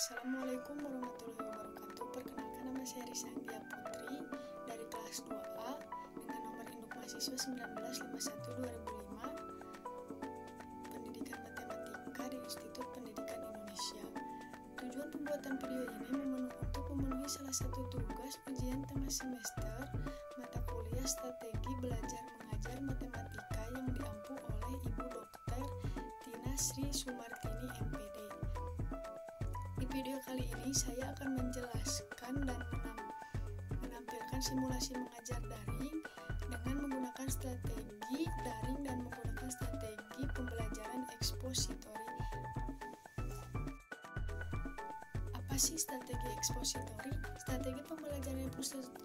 Assalamualaikum warahmatullahi wabarakatuh. Perkenalkan, nama saya Risa Anggia Putri dari kelas 2A dengan nomor induk mahasiswa 1951-2005, Pendidikan Matematika di Institut Pendidikan Indonesia. Tujuan pembuatan video ini untuk memenuhi salah satu tugas ujian tengah semester mata kuliah Strategi Belajar Mengajar Matematika yang diampu oleh Ibu Dr. Tina Sri Sumartini, MPD. Di video kali ini saya akan menjelaskan dan menampilkan simulasi mengajar daring dengan menggunakan strategi daring dan menggunakan strategi pembelajaran ekspositori. Apa sih strategi ekspositori? Strategi pembelajaran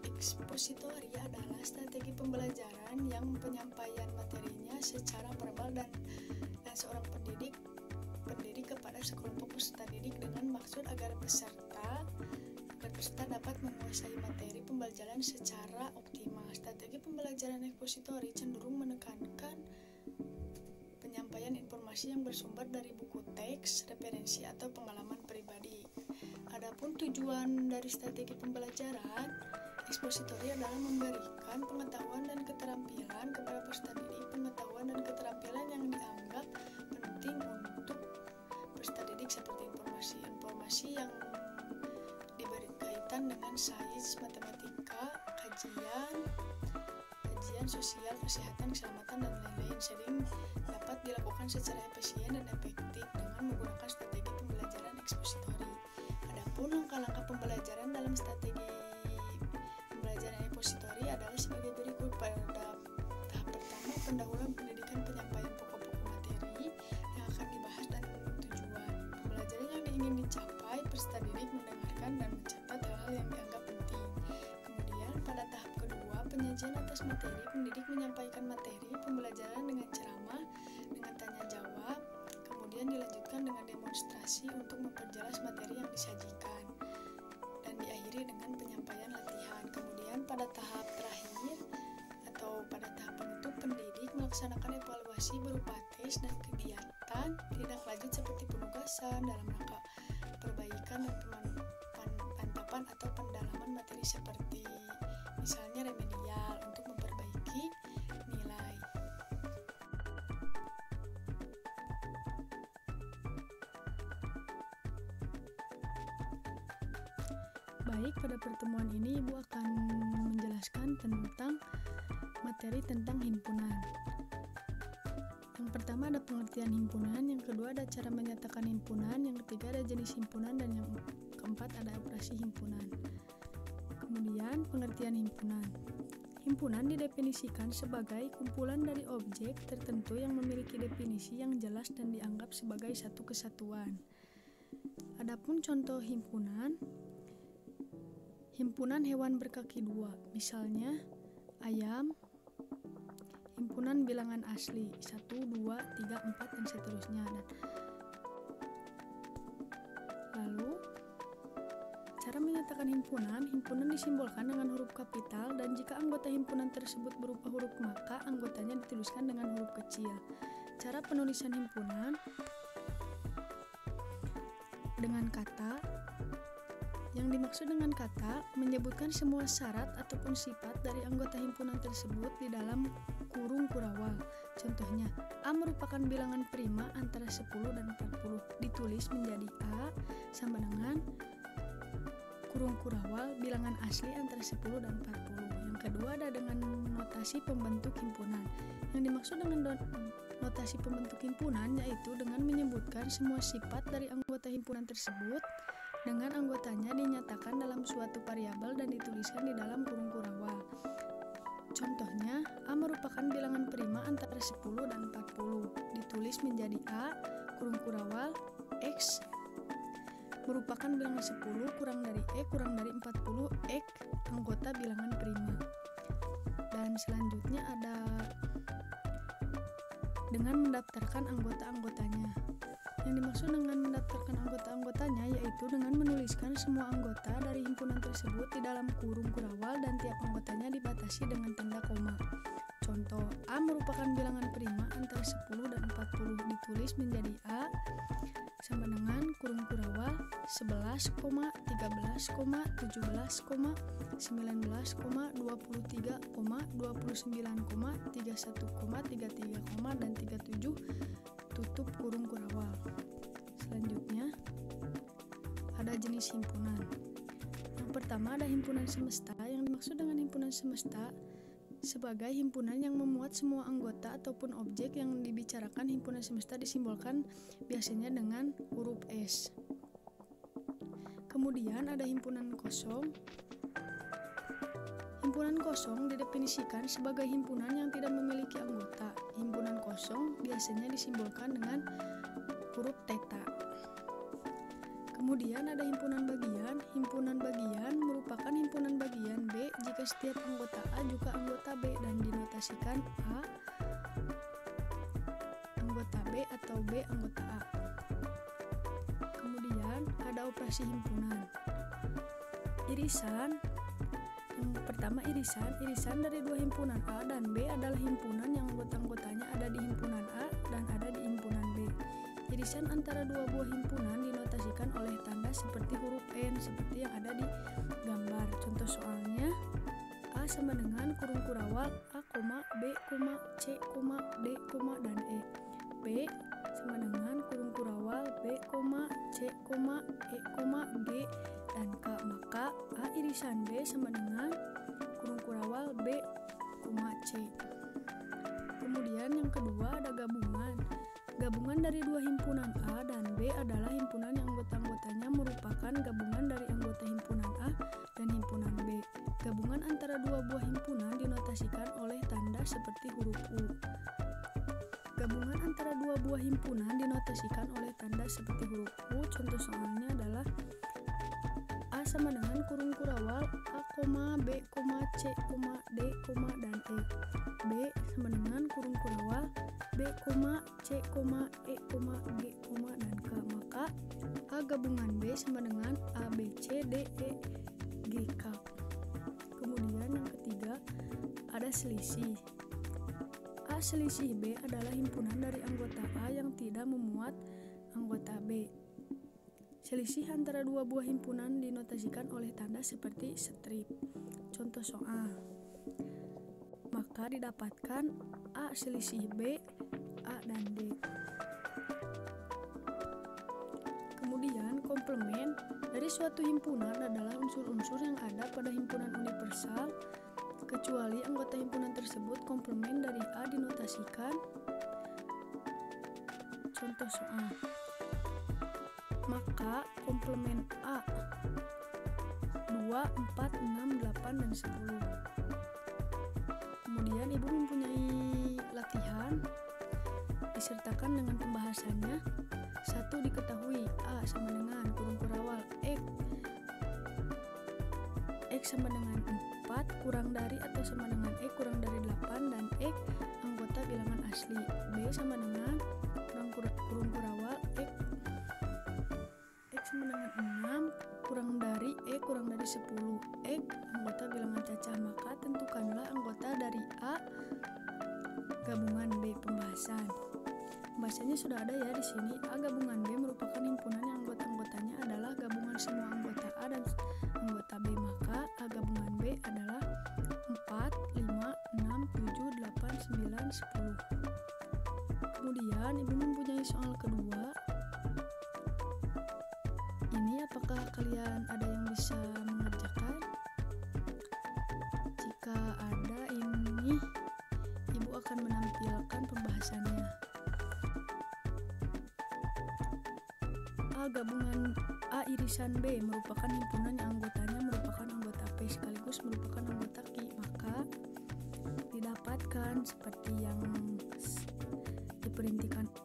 ekspositori adalah strategi pembelajaran yang penyampaian materinya secara verbal dan seorang pendidik kepada sekelompok peserta didik dengan maksud agar peserta dapat menguasai materi pembelajaran secara optimal. Strategi pembelajaran ekspositori cenderung menekankan penyampaian informasi yang bersumber dari buku teks, referensi, atau pengalaman pribadi. Adapun tujuan dari strategi pembelajaran ekspositori adalah memberikan pengetahuan dan keterampilan kepada peserta didik, pengetahuan dan keterampilan yang dianggap penting untuk peserta didik seperti informasi yang diberi kaitan dengan sains, matematika, kajian sosial, kesehatan, keselamatan, dan lain-lain, sering dapat dilakukan secara efisien dan efektif dengan menggunakan strategi pembelajaran ekspositori. Adapun langkah-langkah pembelajaran dalam strategi pembelajaran ekspositori adalah sebagai berikut. Pada tahap pertama, pendahuluan pendidikan penyampaian pokok-pokok materi yang akan dibahas dan tujuan pembelajaran yang ingin dicapai. Peserta didik mendengarkan dan mencatat hal-hal yang dianggap penting. Kemudian pada tahap kedua, penyajian atas materi, pendidik menyampaikan materi pembelajaran dengan ceramah, dengan tanya jawab, kemudian dilanjutkan dengan demonstrasi untuk memperjelas materi yang disajikan, dan diakhiri dengan penyampaian latihan. Kemudian pada tahap terakhir atau pada tahap penutup, pendidik melaksanakan evaluasi berupa tes dan kegiatan tindak lanjut seperti penugasan dalam rangka perbaikan dan pemantapan atau pendalaman materi seperti misalnya remedial untuk memperbaiki nilai. Baik, pada pertemuan ini Ibu akan menjelaskan tentang materi tentang himpunan. Yang pertama ada pengertian himpunan, yang kedua ada cara menyatakan himpunan, yang ketiga ada jenis himpunan, dan yang keempat ada operasi himpunan. Kemudian pengertian himpunan. Himpunan didefinisikan sebagai kumpulan dari objek tertentu yang memiliki definisi yang jelas dan dianggap sebagai satu kesatuan. Adapun contoh himpunan hewan berkaki dua, misalnya ayam. Himpunan bilangan asli 1, 2, 3, 4, dan seterusnya. Lalu cara menyatakan himpunan disimbolkan dengan huruf kapital, dan jika anggota himpunan tersebut berupa huruf maka anggotanya dituliskan dengan huruf kecil. Cara penulisan himpunan dengan kata. Yang dimaksud dengan kata menyebutkan semua syarat ataupun sifat dari anggota himpunan tersebut di dalam kurung kurawal. Contohnya, A merupakan bilangan prima antara 10 dan 40, ditulis menjadi A sama dengan kurung kurawal bilangan asli antara 10 dan 40. Yang kedua ada dengan notasi pembentuk himpunan. Yang dimaksud dengan notasi pembentuk himpunan yaitu dengan menyebutkan semua sifat dari anggota himpunan tersebut dengan anggotanya dinyatakan dalam suatu variabel dan dituliskan di dalam kurung kurawal. Contohnya, A merupakan bilangan prima antara 10 dan 40, ditulis menjadi A kurung kurawal X merupakan bilangan 10 kurang dari E kurang dari 40 X anggota bilangan prima. Dan selanjutnya ada dengan mendaftarkan anggota-anggotanya. Yang dimaksud dengan mendaftarkan anggota-anggotanya yaitu dengan menuliskan semua anggota dari himpunan tersebut di dalam kurung kurawal dan tiap anggotanya dibatasi dengan tanda koma. Contoh, A merupakan bilangan prima antara 10 dan 40, ditulis menjadi A sama dengan kurung kurawal 11, 13, 17, 19, 23, 29, 31, 33, dan 37 tutup kurung kurawal. Selanjutnya ada jenis himpunan. Yang pertama ada himpunan semesta. Yang dimaksud dengan himpunan semesta sebagai himpunan yang memuat semua anggota ataupun objek. Yang dibicarakan himpunan semesta disimbolkan biasanya dengan huruf S. Kemudian ada himpunan kosong. Himpunan kosong didefinisikan sebagai himpunan yang tidak memiliki anggota. Himpunan kosong biasanya disimbolkan dengan huruf theta. Kemudian ada himpunan bagian. Himpunan bagian merupakan himpunan bagian B jika setiap anggota A juga anggota B dan dinotasikan A anggota B atau B anggota A. Kemudian ada operasi himpunan. Irisan. Yang pertama irisan dari dua himpunan A dan B adalah himpunan yang anggota-anggotanya ada di himpunan A dan ada di himpunan B. Irisan antara dua buah himpunan dinotasikan oleh tanda seperti huruf N seperti yang ada di gambar. Contoh soalnya A sama dengan kurung kurawal A, B, C, D, dan E. B sama dengan kurung kurawal B, C, E, G, dan K. Maka A irisan B sama dengan kurung kurawal B, C. Kemudian yang kedua ada gabungan. Gabungan dari dua himpunan A dan B adalah himpunan yang anggota-anggotanya merupakan gabungan dari anggota himpunan A dan himpunan B. Gabungan antara dua buah himpunan dinotasikan oleh tanda seperti huruf U. Gabungan antara dua buah himpunan dinotasikan oleh tanda seperti huruf U. Contoh soalnya adalah A sama dengan kurung kurawal A, B, C, D, dan E. B sama dengan kurung kurawal B, C, E, G, dan K. Maka A gabungan B sama dengan A, B, C, D, E, G, K. Kemudian yang ketiga ada selisih. A selisih B adalah himpunan dari anggota A yang tidak memuat anggota B. Selisih antara dua buah himpunan dinotasikan oleh tanda seperti strip. Contoh soal. Maka didapatkan A selisih B, A dan D. Kemudian komplement dari suatu himpunan adalah unsur-unsur yang ada pada himpunan universal kecuali anggota himpunan tersebut komplement dari A dinotasikan. Contoh soal. Maka komplement A 2, 4, 6, 8, dan 10. Kemudian ibu mempunyai latihan disertakan dengan pembahasannya. 1 diketahui A sama dengan kurung kurawal X sama dengan 4 kurang dari atau sama dengan E kurang dari 8 dan E anggota bilangan asli. B sama dengan kurung kurawal X sama dengan 6 kurang dari E kurang dari 10. X anggota bilangan cacah. Maka tentukanlah anggota dari A gabungan B. Pembahasannya sudah ada ya di sini. A gabungan B merupakan himpunan yang anggota-anggotanya adalah gabungan semua anggota A dan anggota B. Maka A gabungan B adalah 4, 5, 6, 7, 8, 9, 10. Kemudian ibu mempunyai soal kedua. Ini apakah kalian ada yang bisa mengerjakan? Jika ada, ini ibu akan menampilkan pembahasannya. A gabungan A irisan B merupakan himpunan yang anggotanya merupakan anggota P sekaligus merupakan anggota Q. Maka didapatkan seperti yang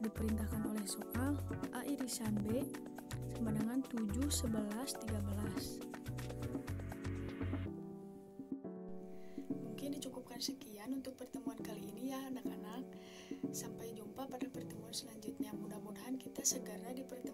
diperintahkan oleh soal. A irisan B sama dengan 7, 11, 13. Mungkin dicukupkan sekian untuk pertemuan kali ini ya anak-anak. Sampai jumpa pada pertemuan selanjutnya. Mudah-mudahan kita segera di pertemuan